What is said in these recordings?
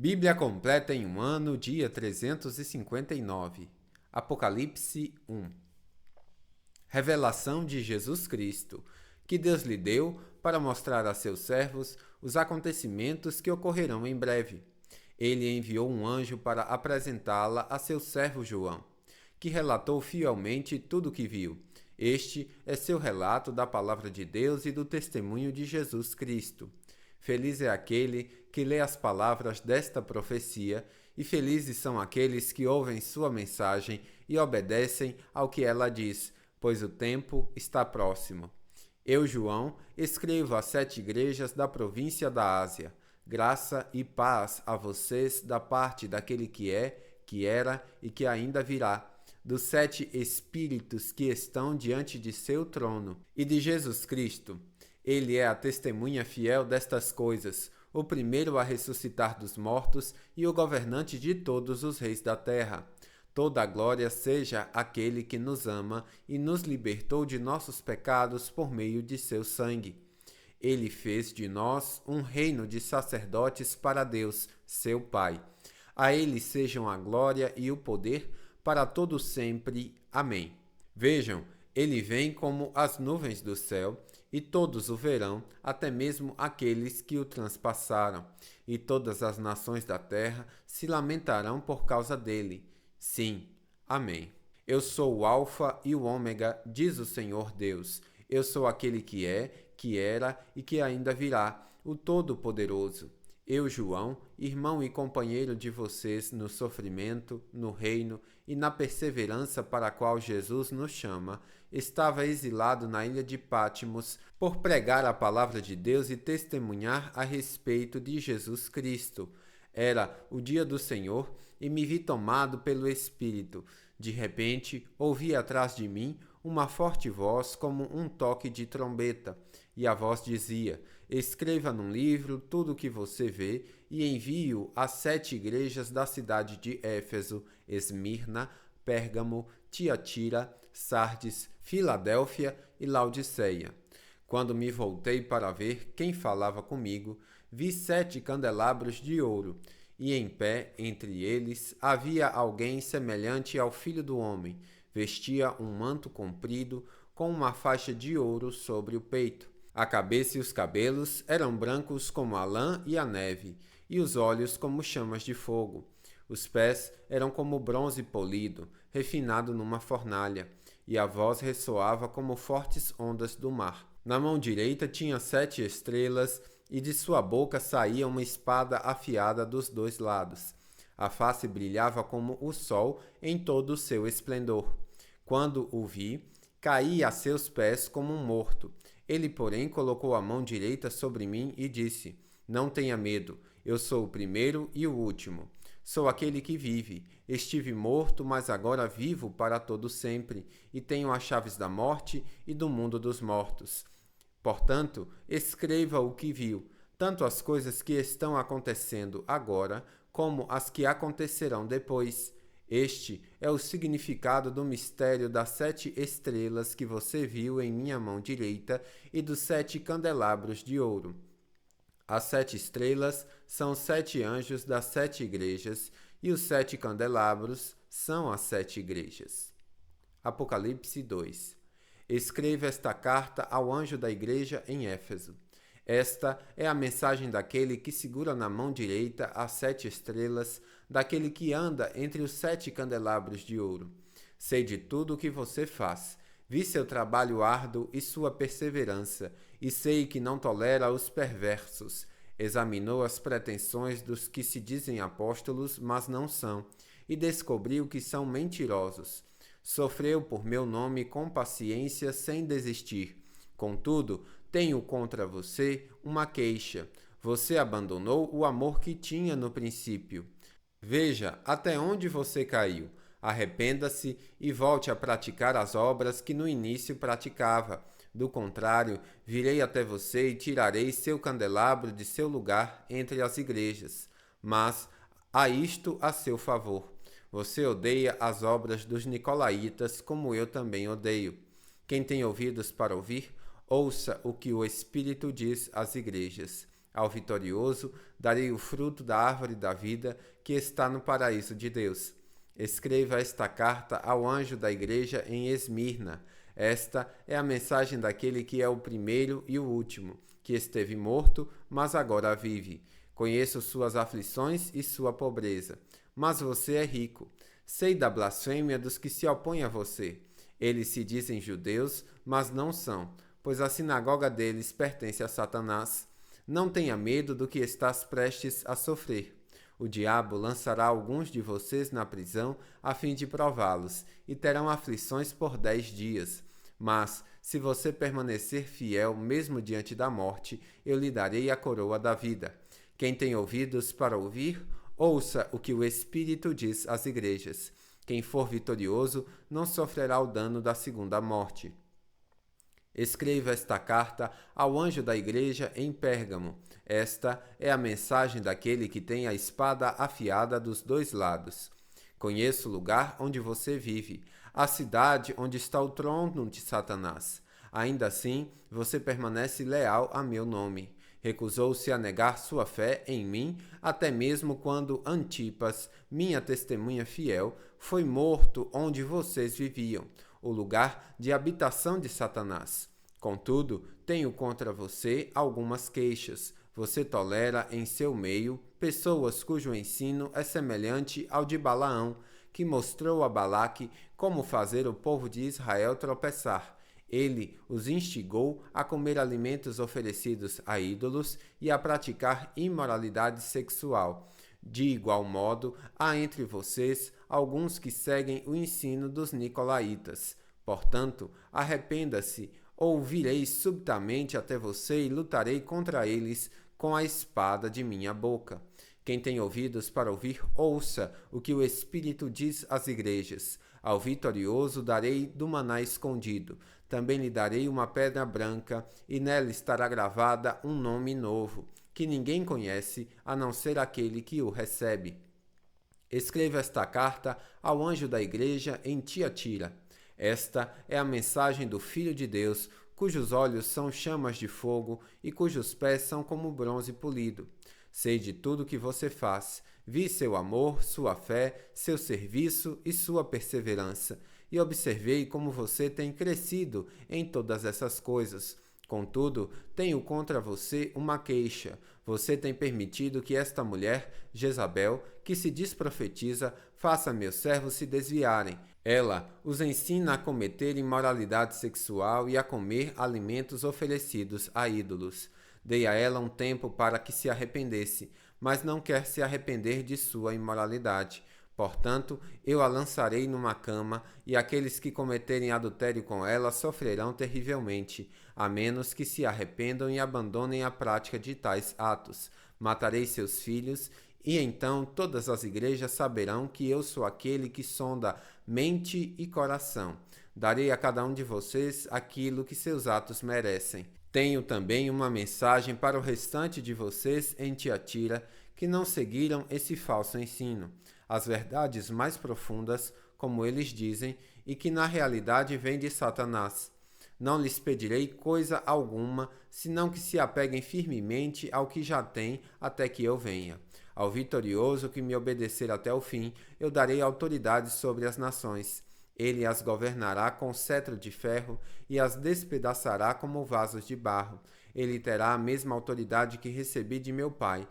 Bíblia completa em um ano, dia 359. Apocalipse 1. Revelação de Jesus Cristo, que Deus lhe deu para mostrar a seus servos os acontecimentos que ocorrerão em breve. Ele enviou um anjo para apresentá-la a seu servo João, que relatou fielmente tudo o que viu. Este é seu relato da palavra de Deus e do testemunho de Jesus Cristo. Feliz é aquele que lê as palavras desta profecia, e felizes são aqueles que ouvem sua mensagem e obedecem ao que ela diz, pois o tempo está próximo. Eu, João, escrevo às 7 igrejas da província da Ásia. Graça e paz a vocês da parte daquele que é, que era e que ainda virá, dos 7 Espíritos que estão diante de seu trono, e de Jesus Cristo. Ele é a testemunha fiel destas coisas, o primeiro a ressuscitar dos mortos e o governante de todos os reis da terra. Toda a glória seja àquele que nos ama e nos libertou de nossos pecados por meio de seu sangue. Ele fez de nós um reino de sacerdotes para Deus, seu Pai. A ele sejam a glória e o poder para todo sempre. Amém. Vejam, ele vem como as nuvens do céu, e todos o verão, até mesmo aqueles que o transpassaram, e todas as nações da terra se lamentarão por causa dele. Sim, amém. Eu sou o Alfa e o Ômega, diz o Senhor Deus. Eu sou aquele que é, que era e que ainda virá, o Todo-Poderoso. Eu, João, irmão e companheiro de vocês no sofrimento, no reino e na perseverança para a qual Jesus nos chama, estava exilado na ilha de Patmos por pregar a palavra de Deus e testemunhar a respeito de Jesus Cristo. Era o dia do Senhor e me vi tomado pelo Espírito. De repente, ouvi atrás de mim uma forte voz como um toque de trombeta, e a voz dizia: escreva num livro tudo o que você vê e envie-o às 7 igrejas da cidade de Éfeso, Esmirna, Pérgamo, Tiatira, Sardes, Filadélfia e Laodiceia. Quando me voltei para ver quem falava comigo, vi 7 candelabros de ouro, e em pé entre eles havia alguém semelhante ao Filho do Homem. Vestia um manto comprido com uma faixa de ouro sobre o peito. A cabeça e os cabelos eram brancos como a lã e a neve, e os olhos como chamas de fogo. Os pés eram como bronze polido, refinado numa fornalha, e a voz ressoava como fortes ondas do mar. Na mão direita tinha 7 estrelas, e de sua boca saía uma espada afiada dos 2 lados. A face brilhava como o sol em todo o seu esplendor. Quando o vi, caí a seus pés como um morto. Ele, porém, colocou a mão direita sobre mim e disse: não tenha medo, eu sou o primeiro e o último. Sou aquele que vive. Estive morto, mas agora vivo para todo sempre, e tenho as chaves da morte e do mundo dos mortos. Portanto, escreva o que viu, tanto as coisas que estão acontecendo agora, como as que acontecerão depois. Este é o significado do mistério das 7 estrelas que você viu em minha mão direita e dos 7 candelabros de ouro. As 7 estrelas são 7 anjos das 7 igrejas, e os 7 candelabros são as 7 igrejas. Apocalipse 2. Escreva esta carta ao anjo da igreja em Éfeso. Esta é a mensagem daquele que segura na mão direita as 7 estrelas, daquele que anda entre os 7 candelabros de ouro. Sei de tudo o que você faz. Vi seu trabalho árduo e sua perseverança, e sei que não tolera os perversos. Examinou as pretensões dos que se dizem apóstolos, mas não são, e descobriu que são mentirosos. Sofreu por meu nome com paciência sem desistir. Contudo, tenho contra você uma queixa. Você abandonou o amor que tinha no princípio. Veja até onde você caiu. Arrependa-se e volte a praticar as obras que no início praticava. Do contrário, virei até você e tirarei seu candelabro de seu lugar entre as igrejas. Mas há isto a seu favor: você odeia as obras dos nicolaítas, como eu também odeio. Quem tem ouvidos para ouvir, ouça o que o Espírito diz às igrejas. Ao vitorioso darei o fruto da árvore da vida que está no paraíso de Deus. Escreva esta carta ao anjo da igreja em Esmirna. Esta é a mensagem daquele que é o primeiro e o último, que esteve morto, mas agora vive. Conheço suas aflições e sua pobreza, mas você é rico. Sei da blasfêmia dos que se opõem a você. Eles se dizem judeus, mas não são, pois a sinagoga deles pertence a Satanás. Não tenha medo do que estás prestes a sofrer. O diabo lançará alguns de vocês na prisão a fim de prová-los, e terão aflições por 10 dias. Mas, se você permanecer fiel mesmo diante da morte, eu lhe darei a coroa da vida. Quem tem ouvidos para ouvir, ouça o que o Espírito diz às igrejas. Quem for vitorioso não sofrerá o dano da segunda morte. Escreva esta carta ao anjo da igreja em Pérgamo. Esta é a mensagem daquele que tem a espada afiada dos dois lados. Conheço o lugar onde você vive, a cidade onde está o trono de Satanás. Ainda assim, você permanece leal a meu nome. Recusou-se a negar sua fé em mim, até mesmo quando Antipas, minha testemunha fiel, foi morto onde vocês viviam, o lugar de habitação de Satanás. Contudo, tenho contra você algumas queixas. Você tolera em seu meio pessoas cujo ensino é semelhante ao de Balaão, que mostrou a Balaque como fazer o povo de Israel tropeçar. Ele os instigou a comer alimentos oferecidos a ídolos e a praticar imoralidade sexual. De igual modo, há entre vocês alguns que seguem o ensino dos nicolaítas. Portanto, arrependa-se, ou virei subitamente até você e lutarei contra eles com a espada de minha boca. Quem tem ouvidos para ouvir, ouça o que o Espírito diz às igrejas. Ao vitorioso darei do maná escondido. Também lhe darei uma pedra branca, e nela estará gravada um nome novo, que ninguém conhece, a não ser aquele que o recebe. Escreva esta carta ao anjo da igreja em Tiatira. Esta é a mensagem do Filho de Deus, cujos olhos são chamas de fogo e cujos pés são como bronze polido. Sei de tudo que você faz, vi seu amor, sua fé, seu serviço e sua perseverança, e observei como você tem crescido em todas essas coisas. Contudo, tenho contra você uma queixa. Você tem permitido que esta mulher, Jezabel, que se diz profetiza, faça meus servos se desviarem. Ela os ensina a cometer imoralidade sexual e a comer alimentos oferecidos a ídolos. Dei a ela um tempo para que se arrependesse, mas não quer se arrepender de sua imoralidade. Portanto, eu a lançarei numa cama, e aqueles que cometerem adultério com ela sofrerão terrivelmente, a menos que se arrependam e abandonem a prática de tais atos. Matarei seus filhos, e então todas as igrejas saberão que eu sou aquele que sonda mente e coração. Darei a cada um de vocês aquilo que seus atos merecem. Tenho também uma mensagem para o restante de vocês em Tiatira, que não seguiram esse falso ensino, as verdades mais profundas, como eles dizem, e que na realidade vêm de Satanás. Não lhes pedirei coisa alguma, senão que se apeguem firmemente ao que já têm até que eu venha. Ao vitorioso que me obedecer até o fim, eu darei autoridade sobre as nações. Ele as governará com cetro de ferro e as despedaçará como vasos de barro. Ele terá a mesma autoridade que recebi de meu Pai,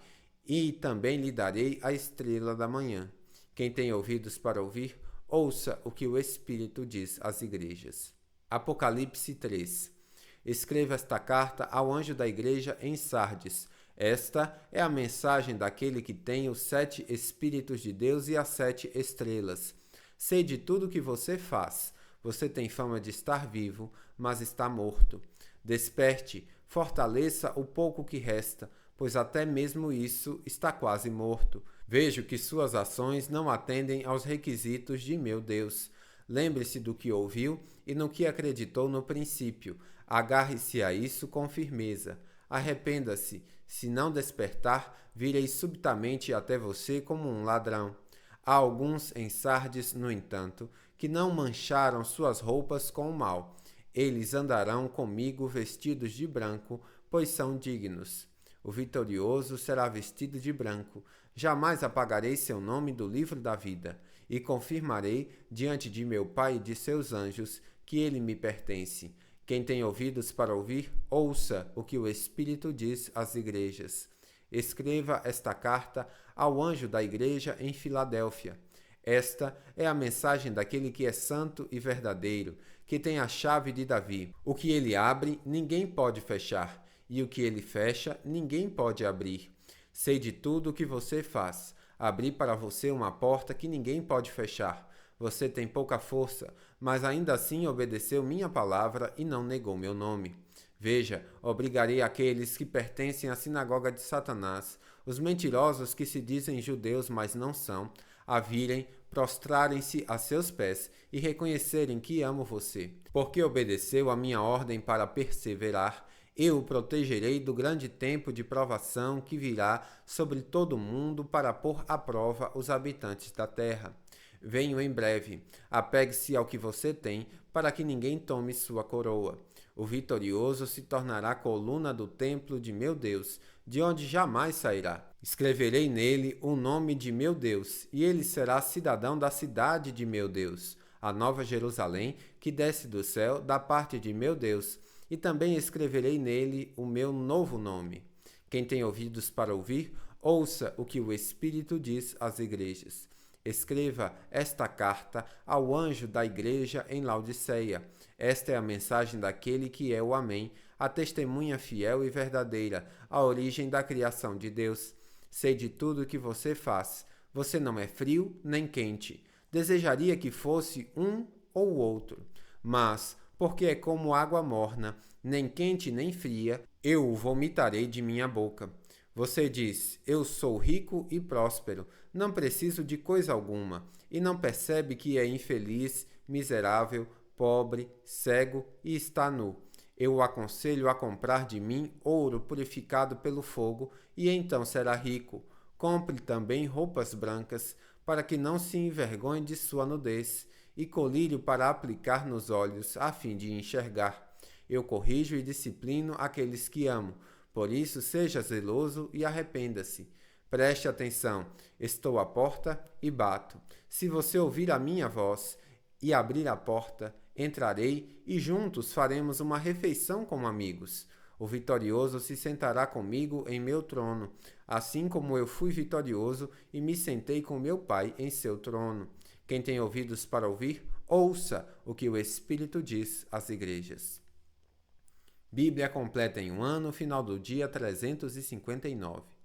e também lhe darei a estrela da manhã. Quem tem ouvidos para ouvir, ouça o que o Espírito diz às igrejas. Apocalipse 3. Escreva esta carta ao anjo da igreja em Sardes. Esta é a mensagem daquele que tem os 7 Espíritos de Deus e as 7 estrelas. Sei de tudo que você faz. Você tem fama de estar vivo, mas está morto. Desperte, fortaleça o pouco que resta, pois até mesmo isso está quase morto. Vejo que suas ações não atendem aos requisitos de meu Deus. Lembre-se do que ouviu e no que acreditou no princípio. Agarre-se a isso com firmeza. Arrependa-se. Se não despertar, virei subitamente até você como um ladrão. Há alguns em Sardes, no entanto, que não mancharam suas roupas com o mal. Eles andarão comigo vestidos de branco, pois são dignos. O vitorioso será vestido de branco. Jamais apagarei seu nome do livro da vida, e confirmarei diante de meu Pai e de seus anjos que ele me pertence. Quem tem ouvidos para ouvir, ouça o que o Espírito diz às igrejas. Escreva esta carta ao anjo da igreja em Filadélfia. Esta é a mensagem daquele que é santo e verdadeiro, que tem a chave de Davi. O que ele abre, ninguém pode fechar, e o que ele fecha, ninguém pode abrir. Sei de tudo o que você faz. Abri para você uma porta que ninguém pode fechar. Você tem pouca força, mas ainda assim obedeceu minha palavra e não negou meu nome. Veja, obrigarei aqueles que pertencem à sinagoga de Satanás, os mentirosos que se dizem judeus, mas não são, a virem, prostrarem-se a seus pés e reconhecerem que amo você. Porque obedeceu a minha ordem para perseverar, eu o protegerei do grande tempo de provação que virá sobre todo o mundo para pôr à prova os habitantes da terra. Venho em breve. Apegue-se ao que você tem, para que ninguém tome sua coroa. O vitorioso se tornará coluna do templo de meu Deus, de onde jamais sairá. Escreverei nele o nome de meu Deus, e ele será cidadão da cidade de meu Deus, a nova Jerusalém, que desce do céu da parte de meu Deus, e também escreverei nele o meu novo nome. Quem tem ouvidos para ouvir, ouça o que o Espírito diz às igrejas. Escreva esta carta ao anjo da igreja em Laodiceia. Esta é a mensagem daquele que é o Amém, a testemunha fiel e verdadeira, a origem da criação de Deus. Sei de tudo o que você faz. Você não é frio nem quente. Desejaria que fosse um ou outro. Mas, porque é como água morna, nem quente nem fria, eu o vomitarei de minha boca. Você diz, eu sou rico e próspero, não preciso de coisa alguma, e não percebe que é infeliz, miserável, pobre, cego e está nu. Eu o aconselho a comprar de mim ouro purificado pelo fogo, e então será rico. Compre também roupas brancas, para que não se envergonhe de sua nudez, e colírio para aplicar nos olhos, a fim de enxergar. Eu corrijo e disciplino aqueles que amo. Por isso, seja zeloso e arrependa-se. Preste atenção, estou à porta e bato. Se você ouvir a minha voz e abrir a porta, entrarei e juntos faremos uma refeição como amigos. O vitorioso se sentará comigo em meu trono, assim como eu fui vitorioso e me sentei com meu Pai em seu trono. Quem tem ouvidos para ouvir, ouça o que o Espírito diz às igrejas. Bíblia completa em um ano, final do dia 359.